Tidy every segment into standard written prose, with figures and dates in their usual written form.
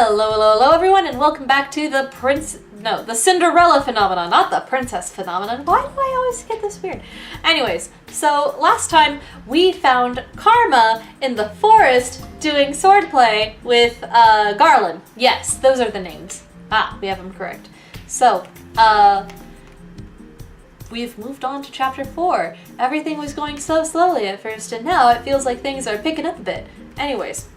Hello, hello, hello everyone, and welcome back to the Cinderella phenomenon, not the princess phenomenon. Why do I always get this weird? Anyways, so last time we found Karma in the forest doing swordplay with Garland. Yes, those are the names. Ah, we have them correct. So, we've moved on to chapter 4. Everything was going so slowly at first, and now it feels like things are picking up a bit. Anyways.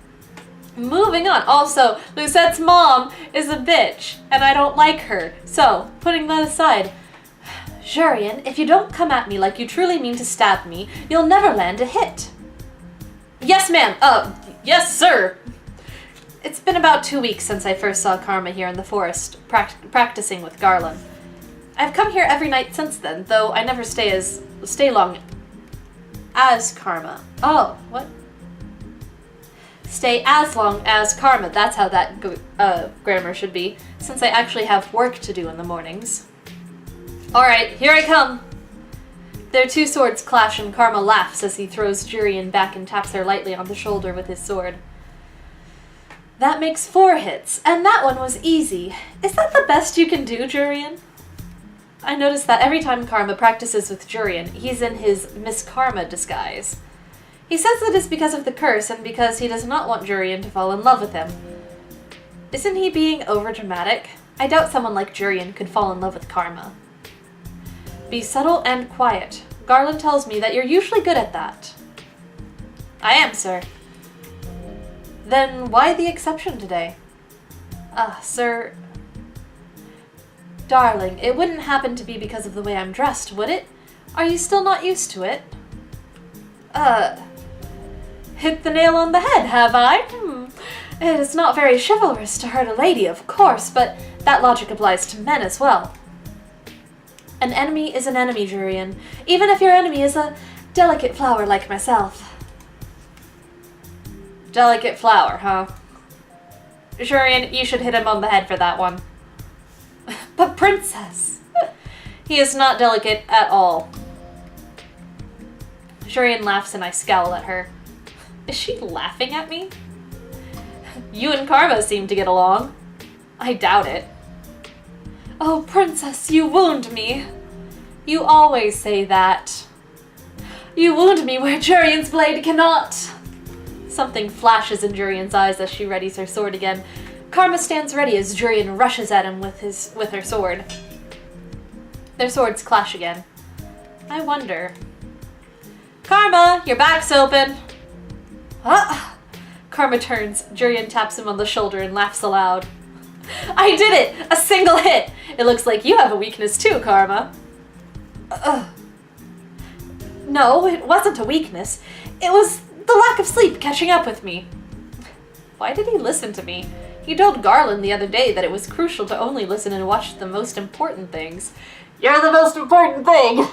Moving on. Also, Lucette's mom is a bitch, and I don't like her. So, putting that aside, Jurien, if you don't come at me like you truly mean to stab me, you'll never land a hit. Yes, ma'am. Yes, sir. It's been about 2 weeks since I first saw Karma here in the forest, practicing with Garland. I've come here every night since then, though I never stay long as Karma. Oh, what? Stay as long as Karma. That's how that grammar should be, since I actually have work to do in the mornings. Alright, here I come! Their two swords clash and Karma laughs as he throws Jurien back and taps her lightly on the shoulder with his sword. That makes 4 hits, and that one was easy. Is that the best you can do, Jurien? I notice that every time Karma practices with Jurien, he's in his Miss Karma disguise. He says that it's because of the curse and because he does not want Jurien to fall in love with him. Isn't he being overdramatic? I doubt someone like Jurien could fall in love with Karma. Be subtle and quiet. Garland tells me that you're usually good at that. I am, sir. Then why the exception today? Sir... Darling, it wouldn't happen to be because of the way I'm dressed, would it? Are you still not used to it? Hit the nail on the head, have I? It is not very chivalrous to hurt a lady, of course, but that logic applies to men as well. An enemy is an enemy, Jurien, even if your enemy is a delicate flower like myself. Delicate flower, huh? Jurien, you should hit him on the head for that one. But Princess! He is not delicate at all. Jurien laughs and I scowl at her. Is she laughing at me? You and Karma seem to get along. I doubt it. Oh, Princess, you wound me. You always say that. You wound me where Jurien's blade cannot. Something flashes in Jurien's eyes as she readies her sword again. Karma stands ready as Jurien rushes at him with her sword. Their swords clash again. I wonder... Karma, your back's open. Karma turns. Jurien taps him on the shoulder and laughs aloud. I did it! A single hit! It looks like you have a weakness too, Karma. No, it wasn't a weakness. It was the lack of sleep catching up with me. Why did he listen to me? He told Garland the other day that it was crucial to only listen and watch the most important things. You're the most important thing!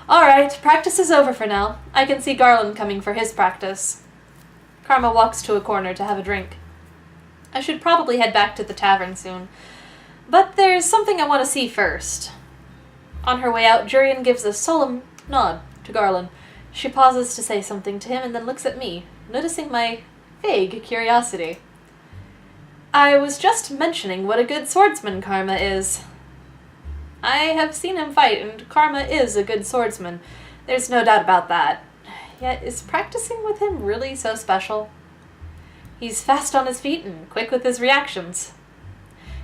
Alright, practice is over for now. I can see Garland coming for his practice. Karma walks to a corner to have a drink. I should probably head back to the tavern soon. But there's something I want to see first. On her way out, Jurien gives a solemn nod to Garland. She pauses to say something to him and then looks at me, noticing my vague curiosity. I was just mentioning what a good swordsman Karma is. I have seen him fight, and Karma is a good swordsman. There's no doubt about that. Yet, is practicing with him really so special? He's fast on his feet and quick with his reactions.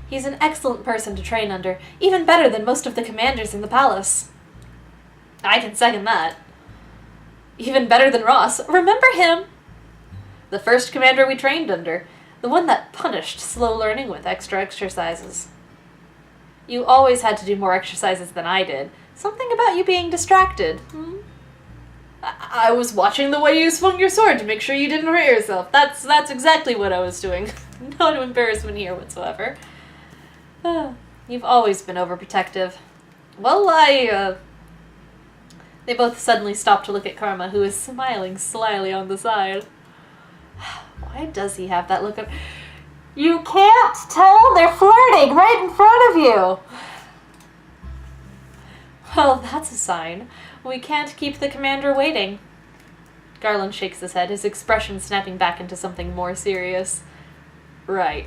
He's an excellent person to train under, even better than most of the commanders in the palace. I can second that. Even better than Ross. Remember him? The first commander we trained under. The one that punished slow learning with extra exercises. You always had to do more exercises than I did. Something about you being distracted. I was watching the way you swung your sword to make sure you didn't hurt yourself. That's exactly what I was doing. No embarrassment here whatsoever. You've always been overprotective. Well, They both suddenly stop to look at Karma, who is smiling slyly on the side. Why does he have that look of... You can't tell? They're flirting right in front of you! Well, that's a sign. We can't keep the commander waiting. Garland shakes his head, his expression snapping back into something more serious. Right.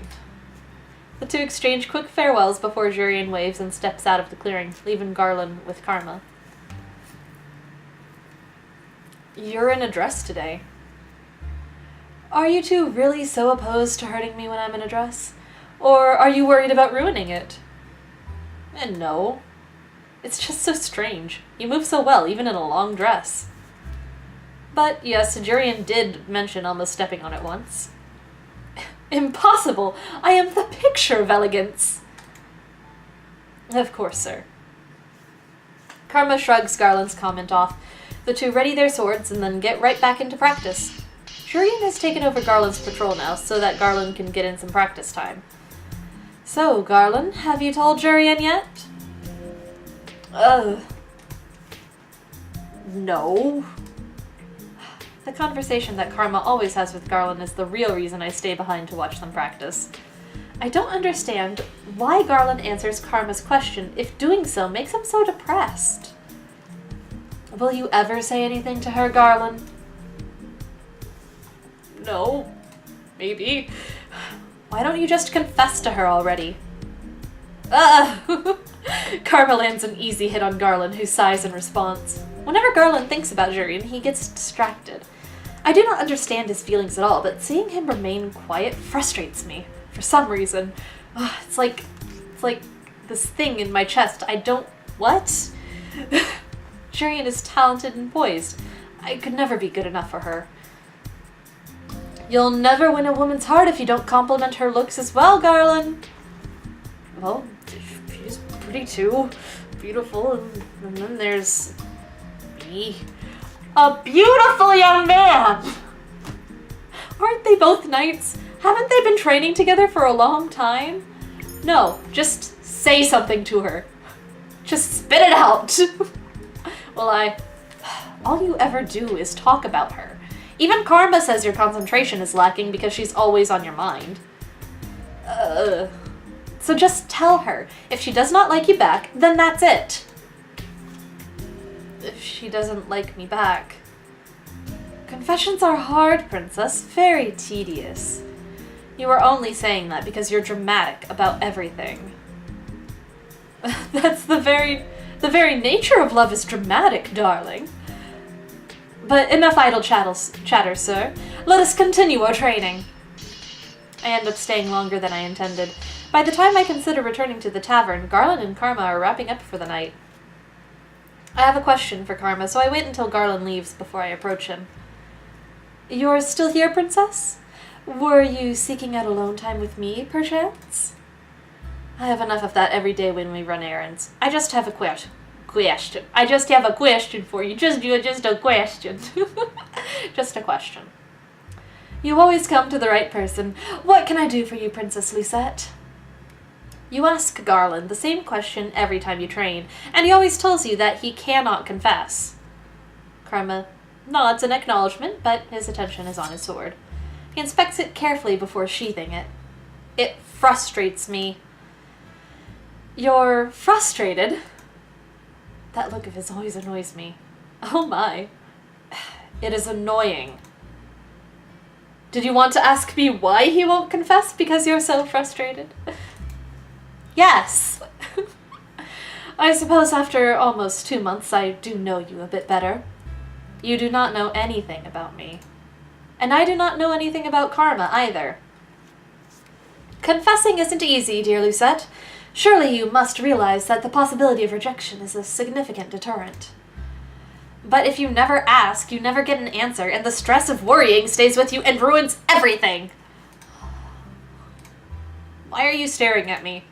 The two exchange quick farewells before Jurian waves and steps out of the clearing, leaving Garland with Karma. You're in a dress today. Are you two really so opposed to hurting me when I'm in a dress? Or are you worried about ruining it? And no. It's just so strange. You move so well, even in a long dress. But yes, Jurian did mention almost stepping on it once. Impossible! I am the picture of elegance! Of course, sir. Karma shrugs Garland's comment off. The two ready their swords and then get right back into practice. Jurian has taken over Garland's patrol now, so that Garland can get in some practice time. So, Garland, have you told Jurian yet? No. The conversation that Karma always has with Garland is the real reason I stay behind to watch them practice. I don't understand why Garland answers Karma's question if doing so makes him so depressed. Will you ever say anything to her, Garland? No. Maybe. Why don't you just confess to her already? Karma lands an easy hit on Garland, who sighs in response. Whenever Garland thinks about Jurian, he gets distracted. I do not understand his feelings at all, but seeing him remain quiet frustrates me. For some reason. It's like this thing in my chest. I don't... What? Jurian is talented and poised. I could never be good enough for her. You'll never win a woman's heart if you don't compliment her looks as well, Garland. Well, she's pretty too. Beautiful. And then there's me. A beautiful young man! Aren't they both knights? Haven't they been training together for a long time? No, just say something to her. Just spit it out. Well, all you ever do is talk about her. Even Karma says your concentration is lacking because she's always on your mind. So just tell her. If she does not like you back, then that's it. If she doesn't like me back. Confessions are hard, Princess. Very tedious. You are only saying that because you're dramatic about everything. That's the very nature of love is dramatic, darling. But enough idle chatter, sir. Let us continue our training. I end up staying longer than I intended. By the time I consider returning to the tavern, Garland and Karma are wrapping up for the night. I have a question for Karma, so I wait until Garland leaves before I approach him. You're still here, Princess? Were you seeking out alone time with me, perchance? I have enough of that every day when we run errands. I just have a question. I just have a question for you. Just a question. Just a question. You always come to the right person. What can I do for you, Princess Lucette? You ask Garland the same question every time you train, and he always tells you that he cannot confess. Karma nods in acknowledgement, but his attention is on his sword. He inspects it carefully before sheathing it. It frustrates me. You're frustrated? That look of his always annoys me. Oh my. It is annoying. Did you want to ask me why he won't confess because you're so frustrated? Yes. I suppose after almost 2 months I do know you a bit better. You do not know anything about me. And I do not know anything about Karma either. Confessing isn't easy, dear Lucette. Surely you must realize that the possibility of rejection is a significant deterrent. But if you never ask, you never get an answer, and the stress of worrying stays with you and ruins everything. Why are you staring at me?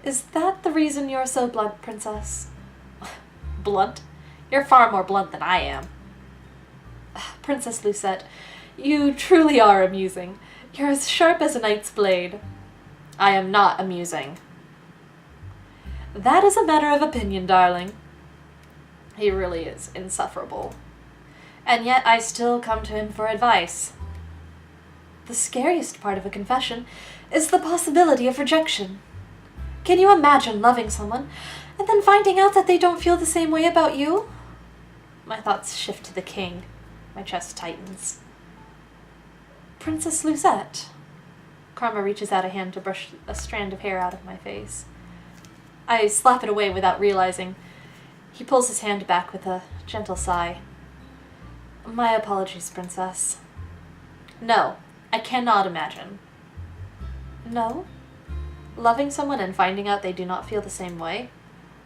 Is that the reason you're so blunt, Princess? Blunt? You're far more blunt than I am. Princess Lucette, you truly are amusing. You're as sharp as a knight's blade. I am not amusing. That is a matter of opinion, darling. He really is insufferable. And yet I still come to him for advice. The scariest part of a confession is the possibility of rejection. Can you imagine loving someone and then finding out that they don't feel the same way about you? My thoughts shift to the king. My chest tightens. Princess Lucette, Karma reaches out a hand to brush a strand of hair out of my face. I slap it away without realizing. He pulls his hand back with a gentle sigh. My apologies, Princess. No, I cannot imagine. No? Loving someone and finding out they do not feel the same way?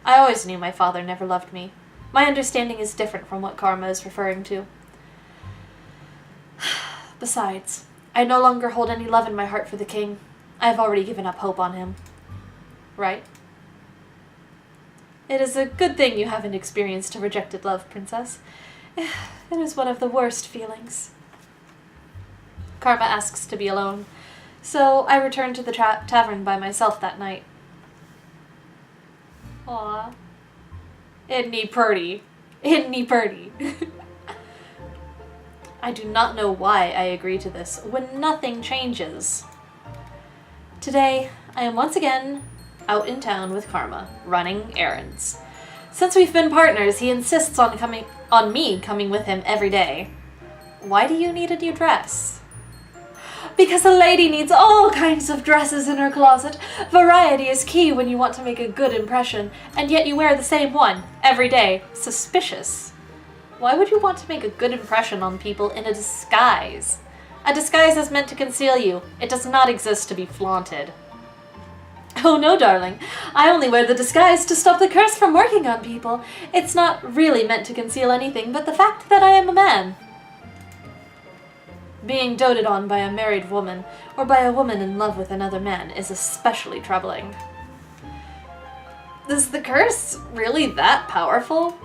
I always knew my father never loved me. My understanding is different from what Karma is referring to. Besides, I no longer hold any love in my heart for the king. I have already given up hope on him. Right? It is a good thing you haven't experienced a rejected love, Princess. It is one of the worst feelings. Karma asks to be alone, so I return to the tavern by myself that night. Aww. Isn't he pretty? Isn't he pretty? I do not know why I agree to this when nothing changes. Today, I am once again out in town with Karma, running errands. Since we've been partners, he insists on me coming with him every day. Why do you need a new dress? Because a lady needs all kinds of dresses in her closet. Variety is key when you want to make a good impression, and yet you wear the same one every day. Suspicious. Why would you want to make a good impression on people in a disguise? A disguise is meant to conceal you. It does not exist to be flaunted. Oh no, darling. I only wear the disguise to stop the curse from working on people. It's not really meant to conceal anything but the fact that I am a man. Being doted on by a married woman, or by a woman in love with another man, is especially troubling. Is the curse really that powerful?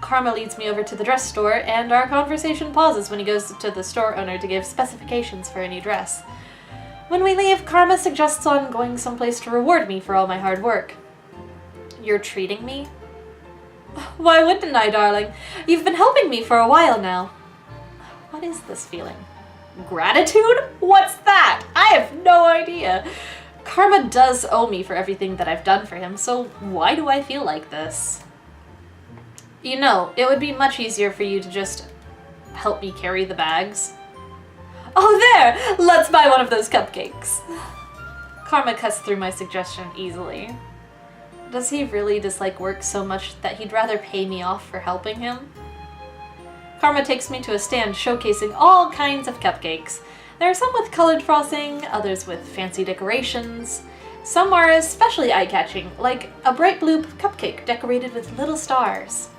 Karma leads me over to the dress store, and our conversation pauses when he goes to the store owner to give specifications for a new dress. When we leave, Karma suggests on going someplace to reward me for all my hard work. You're treating me? Why wouldn't I, darling? You've been helping me for a while now. What is this feeling? Gratitude? What's that? I have no idea. Karma does owe me for everything that I've done for him, so why do I feel like this? You know, it would be much easier for you to just help me carry the bags. Oh, there! Let's buy one of those cupcakes. Karma cuts through my suggestion easily. Does he really dislike work so much that he'd rather pay me off for helping him? Karma takes me to a stand showcasing all kinds of cupcakes. There are some with colored frosting, others with fancy decorations. Some are especially eye-catching, like a bright blue cupcake decorated with little stars.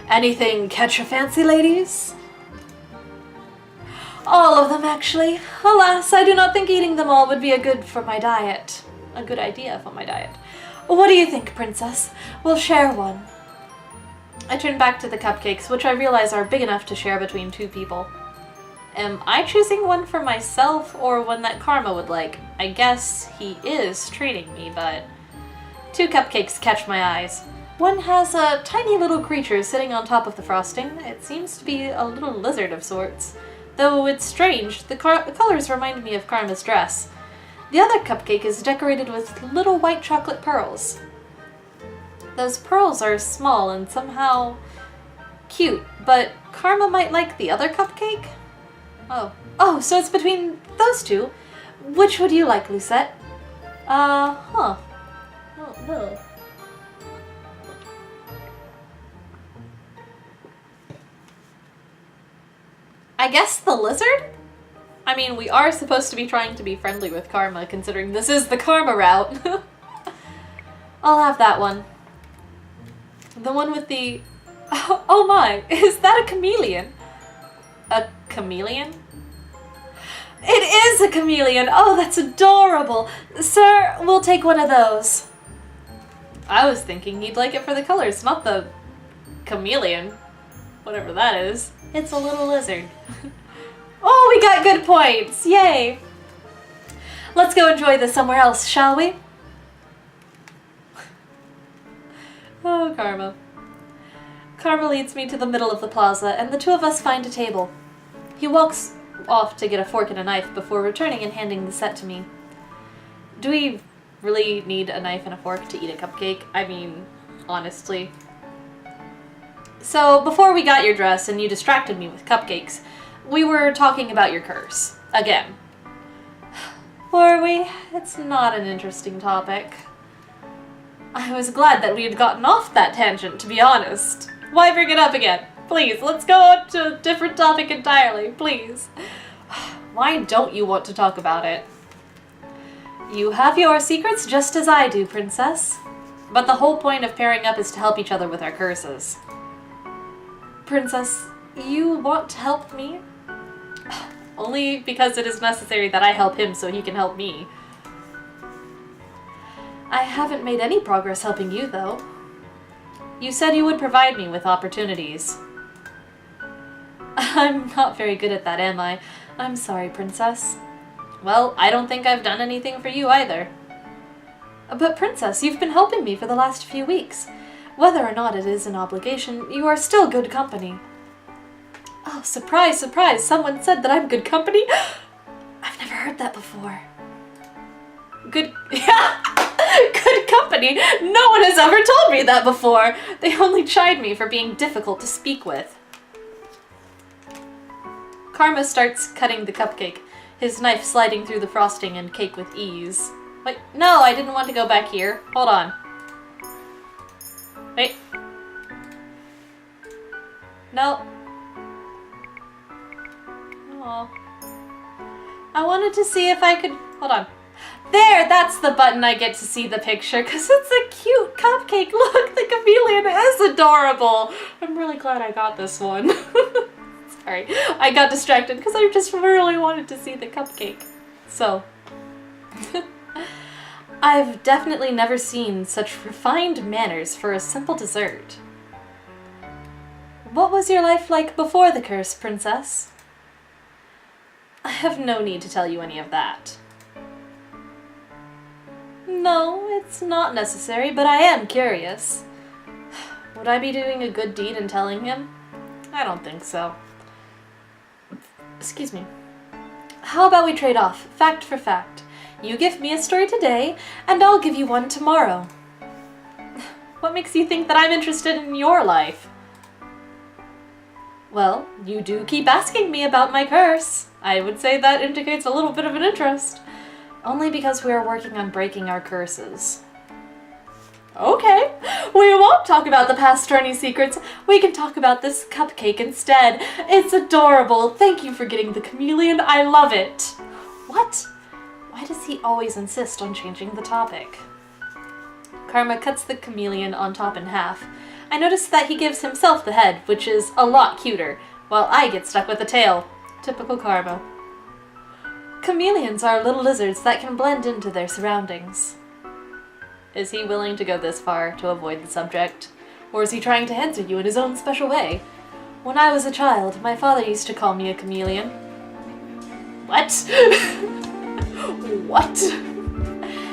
Anything catch your fancy, ladies? All of them, actually. Alas, I do not think eating them all would be a good idea for my diet. What do you think, Princess? We'll share one. I turn back to the cupcakes, which I realize are big enough to share between two people. Am I choosing one for myself, or one that Karma would like? I guess he is treating me, but... Two cupcakes catch my eyes. One has a tiny little creature sitting on top of the frosting. It seems to be a little lizard of sorts. Though it's strange, the colors remind me of Karma's dress. The other cupcake is decorated with little white chocolate pearls. Those pearls are small and somehow cute, but Karma might like the other cupcake? Oh, so it's between those two. Which would you like, Lucette? Oh, no. I guess the lizard? I mean, we are supposed to be trying to be friendly with Karma, considering this is the Karma route. I'll have that one. The one with the... Oh my, is that a chameleon? A chameleon? It is a chameleon! Oh, that's adorable! Sir, we'll take one of those. I was thinking he'd like it for the colors, not the chameleon. Whatever that is. It's a little lizard. Oh, we got good points! Yay! Let's go enjoy this somewhere else, shall we? Oh, Karma. Karma leads me to the middle of the plaza, and the two of us find a table. He walks off to get a fork and a knife before returning and handing the set to me. Do we really need a knife and a fork to eat a cupcake? I mean, honestly. So, before we got your dress and you distracted me with cupcakes, we were talking about your curse. Again. Were we? It's not an interesting topic. I was glad that we had gotten off that tangent, to be honest. Why bring it up again? Please, let's go on to a different topic entirely, please. Why don't you want to talk about it? You have your secrets just as I do, Princess. But the whole point of pairing up is to help each other with our curses. Princess, you want to help me? Only because it is necessary that I help him so he can help me. I haven't made any progress helping you, though. You said you would provide me with opportunities. I'm not very good at that, am I? I'm sorry, Princess. Well, I don't think I've done anything for you either. But Princess, you've been helping me for the last few weeks. Whether or not it is an obligation, you are still good company. Oh, surprise, surprise, someone said that I'm good company? I've never heard that before. Good company? No one has ever told me that before. They only chide me for being difficult to speak with. Karma starts cutting the cupcake, his knife sliding through the frosting and cake with ease. Wait, no, I didn't want to go back here. Hold on. Wait. No. Oh. I wanted to see if I could... Hold on. There, that's the button I get to see the picture, because it's a cute cupcake. Look, the chameleon is adorable. I'm really glad I got this one. Sorry, I got distracted because I just really wanted to see the cupcake. So, I've definitely never seen such refined manners for a simple dessert. What was your life like before the curse, Princess? I have no need to tell you any of that. No, it's not necessary, but I am curious. Would I be doing a good deed in telling him? I don't think so. Excuse me. How about we trade off, fact for fact? You give me a story today, and I'll give you one tomorrow. What makes you think that I'm interested in your life? Well, you do keep asking me about my curse. I would say that indicates a little bit of an interest. Only because we are working on breaking our curses. Okay, we won't talk about the past or any secrets. We can talk about this cupcake instead. It's adorable. Thank you for getting the chameleon. I love it. What? Why does he always insist on changing the topic? Karma cuts the chameleon on top in half. I notice that he gives himself the head, which is a lot cuter, while I get stuck with the tail. Typical Karma. Chameleons are little lizards that can blend into their surroundings. Is he willing to go this far to avoid the subject? Or is he trying to answer you in his own special way? When I was a child, my father used to call me a chameleon. What? What?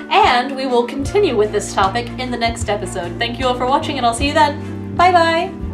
And we will continue with this topic in the next episode. Thank you all for watching, and I'll see you then. Bye-bye!